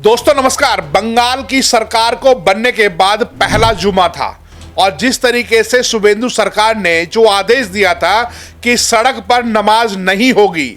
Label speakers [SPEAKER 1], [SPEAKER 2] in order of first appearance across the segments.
[SPEAKER 1] दोस्तों नमस्कार। बंगाल की सरकार को बनने के बाद पहला जुमा था और जिस तरीके से शुभेंदु सरकार ने जो आदेश दिया था कि सड़क पर नमाज नहीं होगी,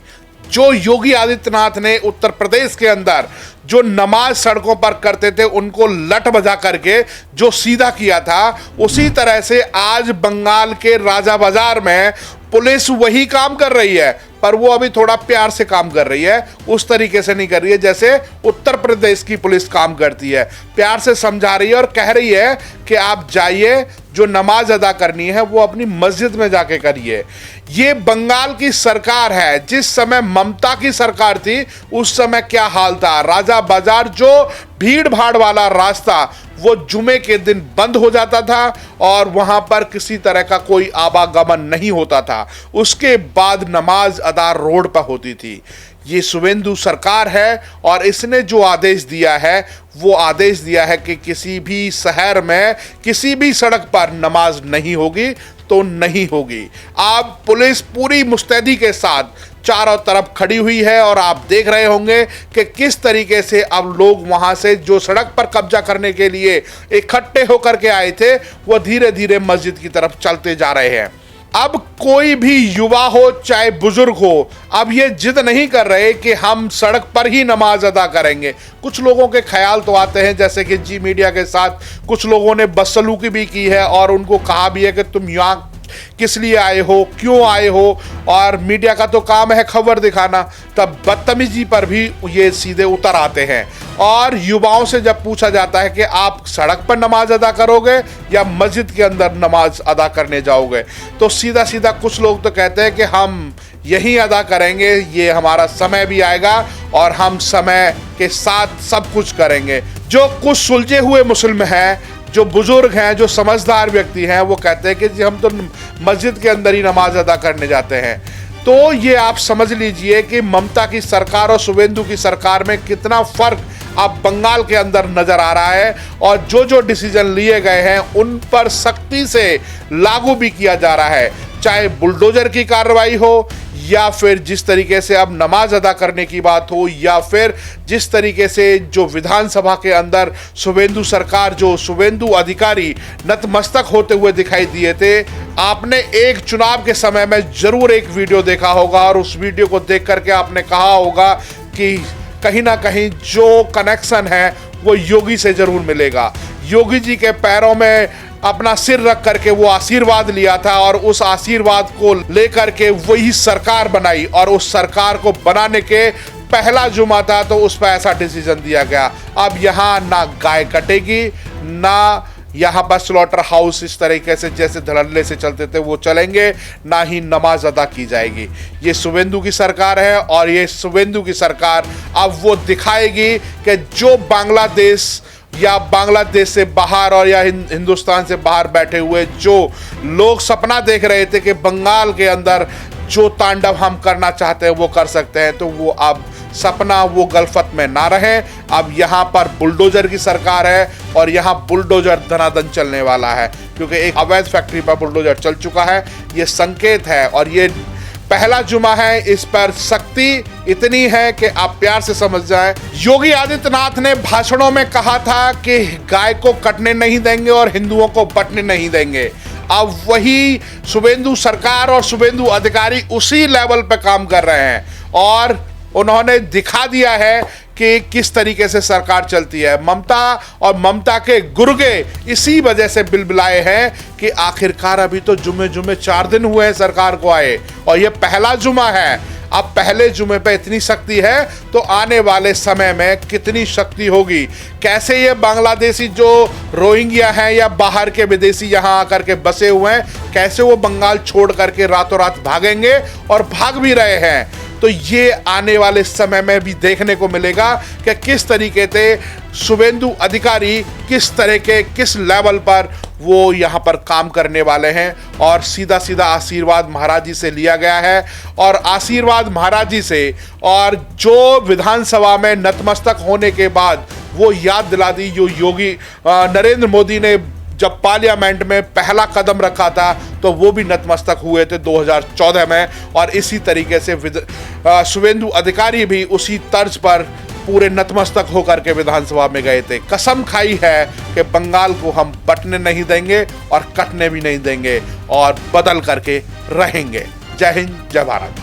[SPEAKER 1] जो योगी आदित्यनाथ ने उत्तर प्रदेश के अंदर जो नमाज सड़कों पर करते थे उनको लठ बजा करके जो सीधा किया था, उसी तरह से आज बंगाल के राजा बाजार में पुलिस वही काम कर रही है, पर वो अभी थोड़ा प्यार से काम कर रही है। उस तरीके से नहीं कर रही है जैसे उत्तर प्रदेश की पुलिस काम करती है। प्यार से समझा रही है और कह रही है कि आप जाइए, जो नमाज अदा करनी है वो अपनी मस्जिद में जाके करिए। ये बंगाल की सरकार है। जिस समय ममता की सरकार थी उस समय क्या हाल था। राजा बाजार जो भीड़ भाड़ वाला रास्ता वो जुमे के दिन बंद हो जाता था और वहां पर किसी तरह का कोई आवागमन नहीं होता था। उसके बाद नमाज अदा रोड पर होती थी। ये शुभेंदु सरकार है और इसने जो आदेश दिया है वो आदेश दिया है कि किसी भी शहर में किसी भी सड़क पर नमाज नहीं होगी तो नहीं होगी। अब पुलिस पूरी मुस्तैदी के साथ चारों तरफ खड़ी हुई है और आप देख रहे होंगे कि किस तरीके से अब लोग वहां से जो सड़क पर कब्जा करने के लिए इकट्ठे होकर के आए थे वो धीरे धीरे मस्जिद की तरफ चलते जा रहे हैं। अब कोई भी युवा हो चाहे बुजुर्ग हो, अब ये जिद नहीं कर रहे कि हम सड़क पर ही नमाज अदा करेंगे। कुछ लोगों के ख्याल तो आते हैं, जैसे कि जी मीडिया के साथ कुछ लोगों ने बदसलूकी भी की है और उनको कहा भी है कि तुम यहाँ किस लिए आए हो, क्यों आए हो, और मीडिया का तो काम है खबर दिखाना। तब बदतमीजी पर भी ये सीधे उतर आते हैं और युवाओं से जब पूछा जाता है कि आप सड़क पर नमाज अदा करोगे या मस्जिद के अंदर नमाज अदा करने जाओगे, तो सीधा सीधा कुछ लोग तो कहते हैं कि हम यही अदा करेंगे, ये हमारा समय भी आएगा और हम समय के साथ सब कुछ करेंगे। जो कुछ सुलझे हुए मुस्लिम हैं, जो बुजुर्ग हैं, जो समझदार व्यक्ति हैं, वो कहते हैं कि जी हम तो मस्जिद के अंदर ही नमाज अदा करने जाते हैं। तो ये आप समझ लीजिए कि ममता की सरकार और शुभेंदु की सरकार में कितना फर्क अब बंगाल के अंदर नजर आ रहा है और जो जो डिसीजन लिए गए हैं उन पर सख्ती से लागू भी किया जा रहा है, चाहे बुलडोजर की कार्रवाई हो या फिर जिस तरीके से अब नमाज अदा करने की बात हो या फिर जिस तरीके से जो विधानसभा के अंदर शुभेंदु सरकार, जो शुभेंदु अधिकारी नतमस्तक होते हुए दिखाई दिए थे। आपने एक चुनाव के समय में जरूर एक वीडियो देखा होगा और उस वीडियो को देख करके आपने कहा होगा कि कहीं ना कहीं जो कनेक्शन है वो योगी से जरूर मिलेगा। योगी जी के पैरों में अपना सिर रख करके वो आशीर्वाद लिया था और उस आशीर्वाद को लेकर के वही सरकार बनाई और उस सरकार को बनाने के पहला जुमा था तो उस पर ऐसा डिसीजन दिया गया। अब यहाँ ना गाय कटेगी, ना यहाँ पर स्लॉटर हाउस इस तरीके से जैसे धड़ल्ले से चलते थे वो चलेंगे, ना ही नमाज अदा की जाएगी। ये शुभेंदु की सरकार है और ये शुभेंदु की सरकार अब वो दिखाएगी कि जो बांग्लादेश या बांग्लादेश से बाहर और या हिंदुस्तान से बाहर बैठे हुए जो लोग सपना देख रहे थे कि बंगाल के अंदर जो तांडव हम करना चाहते हैं वो कर सकते हैं, तो वो अब सपना वो गलफत में ना रहे। अब यहाँ पर बुलडोजर की सरकार है और यहाँ बुलडोजर धनाधन चलने वाला है, क्योंकि एक अवैध फैक्ट्री पर बुलडोजर चल चुका है। ये संकेत है और ये पहला जुमा है, इस पर सख्ती इतनी है कि आप प्यार से समझ जाएं। योगी आदित्यनाथ ने भाषणों में कहा था कि गाय को कटने नहीं देंगे और हिंदुओं को बंटने नहीं देंगे। अब वही शुभेंदु सरकार और शुभेंदु अधिकारी उसी लेवल पे काम कर रहे हैं और उन्होंने दिखा दिया है कि किस तरीके से सरकार चलती है। ममता और ममता के गुर्गे इसी वजह से बिलबिलाए हैं कि आखिरकार अभी तो जुमे 4 दिन हुए हैं सरकार को आए और ये पहला जुमा है। अब पहले जुमे पे इतनी शक्ति है तो आने वाले समय में कितनी शक्ति होगी। कैसे ये बांग्लादेशी जो रोहिंग्या हैं या बाहर के विदेशी यहाँ आकर के बसे हुए हैं, कैसे वो बंगाल छोड़ करके रातों रात भागेंगे और भाग भी रहे हैं। तो ये आने वाले समय में भी देखने को मिलेगा कि किस तरीके से शुभेंदु अधिकारी किस तरह के किस लेवल पर वो यहाँ पर काम करने वाले हैं। और सीधा सीधा आशीर्वाद महाराज जी से लिया गया है और आशीर्वाद महाराज जी से और जो विधानसभा में नतमस्तक होने के बाद वो याद दिला दी जो योगी नरेंद्र मोदी ने जब पार्लियामेंट में पहला कदम रखा था तो वो भी नतमस्तक हुए थे 2014 में और इसी तरीके से शुभेंदु अधिकारी भी उसी तर्ज पर पूरे नतमस्तक होकर के विधानसभा में गए थे। कसम खाई है कि बंगाल को हम बंटने नहीं देंगे और कटने भी नहीं देंगे और बदल करके रहेंगे। जय हिंद, जय भारत।